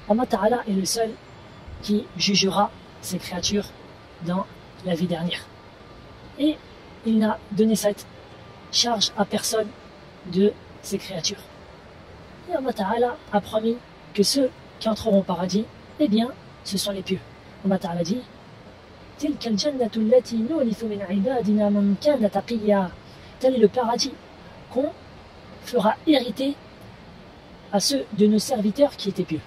Allah Ta'ala est le seul qui jugera ses créatures dans la vie dernière. Et il n'a donné cette charge à personne de ses créatures. Et Allah Ta'ala a promis que ceux qui entreront au paradis, eh bien, ce sont les pieux. Allah Ta'ala dit تِلْكَ الْجَنَّةُ الَّتِي نُورِثُ مِنْ عِبَادِنَا مَنْ كَانَ تَقِيًّا. Tel est le paradis qu'on fera hériter à ceux de nos serviteurs qui étaient pieux.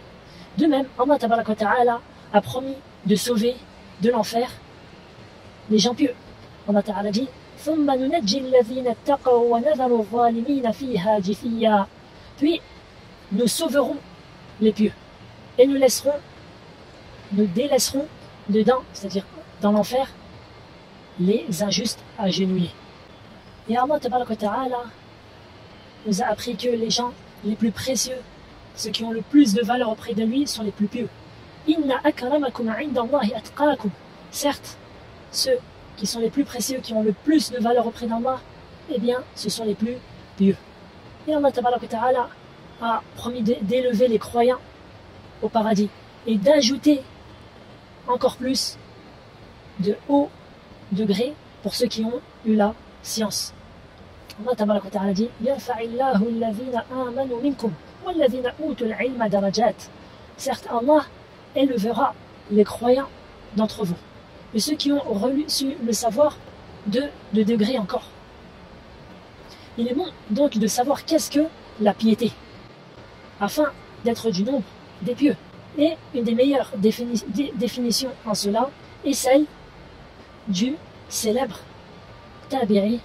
De même, Allah Ta'ala a promis de sauver de l'enfer les gens pieux. Allah Ta'ala dit ثُمَّ نُنَجِّي الَّذِينَ اتَّقَوْا وَنَذَرُ الظَّالِمِينَ فِيهَا جِثِيًّا. Puis nous sauverons les pieux et nous délaisserons dedans, c'est-à-dire dans l'enfer, les injustes agenouillés. Et Allah Ta'ala nous a appris que les gens les plus précieux, ceux qui ont le plus de valeur auprès de lui, sont les plus pieux. Inna akramakum indallahi atqakum. Certes, ceux qui sont les plus précieux, qui ont le plus de valeur auprès d'Allah, eh bien, ce sont les plus pieux. Et Allah Ta'ala a promis d'élever les croyants au paradis et d'ajouter encore plus de haut degré pour ceux qui ont eu la science. Allah Ta'ala dit Yarfa'illahu alladhina amanu minkum walladhina utul ilma darajat. Certes, Allah élevera les croyants d'entre vous et ceux qui ont reçu le savoir de degrés encore. Il est bon donc de savoir qu'est-ce que la piété, afin d'être du nombre des pieux. Et une des meilleures définitions en cela est celle du célèbre Tabi'i,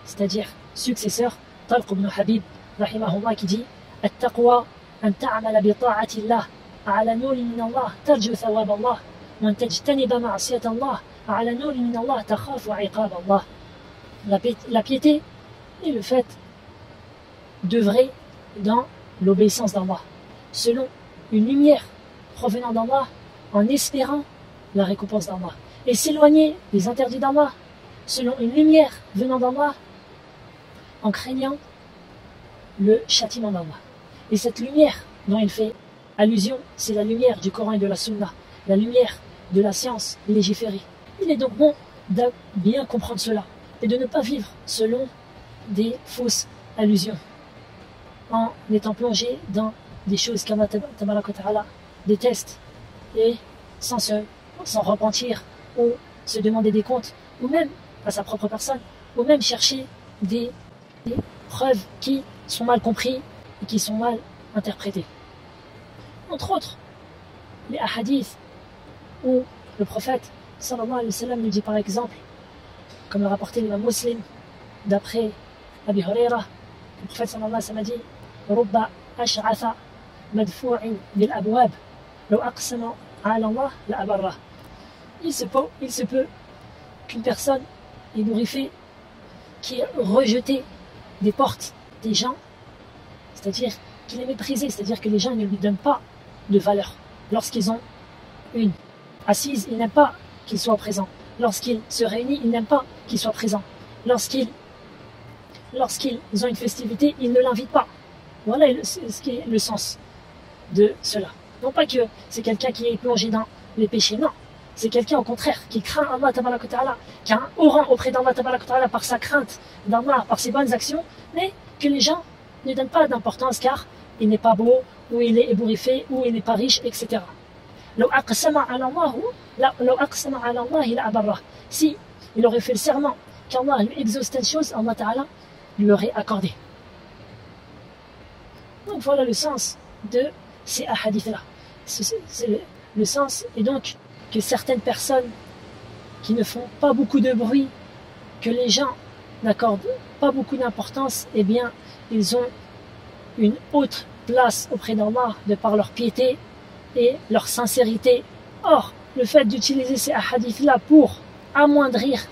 c'est-à-dire successeur Talq ibn Habib, rahimahullah, qui dit At-taqwa an ta'amala bi ta'atillah ala nurin min Allah tarju thawab Allah wa an tajtaniba ma'siyat Allah ala nurin min Allah takhafu 'iqab Allah. La piété est le fait d'œuvrer dans l'obéissance d'Allah, selon une lumière provenant d'Allah, en espérant la récompense d'Allah, et s'éloigner des interdits d'Allah, selon une lumière venant d'Allah, en craignant le châtiment d'Allah. Et cette lumière dont il fait allusion, c'est la lumière du Coran et de la Sunna, la lumière de la science légiférée. Il est donc bon de bien comprendre cela et de ne pas vivre selon des fausses allusions, en étant plongé dans des choses qu'Allah Ta'ala déteste, et sans repentir ou se demander des comptes, ou même à sa propre personne, ou même chercher des preuves qui sont mal comprises et qui sont mal interprétées. Entre autres, les hadiths où le prophète sallallahu alayhi wa sallam nous dit par exemple, comme le rapporté l'imam Muslim d'après Abi Huraira, le prophète sallallahu alayhi wa sallam a dit Rubba ash'atha madfu'in bil abwab law aqsama ala Allah la abarra. Il se peut qu'une personne ébouriffée qui est rejetée des portes des gens, c'est-à-dire qu'il est méprisé, c'est-à-dire que les gens ne lui donnent pas de valeur. Lorsqu'ils ont une assise, ils n'aiment pas qu'il soit présent. Lorsqu'ils se réunissent, ils n'aiment pas qu'il soit présent. Lorsqu'ils ont une festivité, ils ne l'invitent pas. Voilà ce qui est le sens de cela. Non pas que c'est quelqu'un qui est plongé dans les péchés, non. C'est quelqu'un au contraire qui craint Allah Ta'ala, qui a un haut rang auprès d'Allah Ta'ala par sa crainte d'Allah, par ses bonnes actions, mais que les gens ne donnent pas d'importance car il n'est pas beau, ou il est ébouriffé, ou il n'est pas riche, etc. Si il aurait fait le serment qu'Allah lui exauce telle chose, Allah Ta'ala lui aurait accordé. Donc voilà le sens de ces hadiths-là. C'est le sens, et donc que certaines personnes qui ne font pas beaucoup de bruit, que les gens n'accordent pas beaucoup d'importance, eh bien, ils ont une haute place auprès d'Allah de par leur piété et leur sincérité. Or, le fait d'utiliser ces hadiths-là pour amoindrir,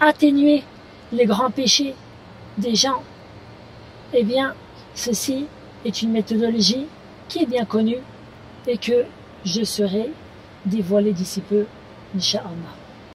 atténuer les grands péchés des gens, eh bien, ceci est une méthodologie qui est bien connue et que je serai dévoilé d'ici peu, Inch'Allah.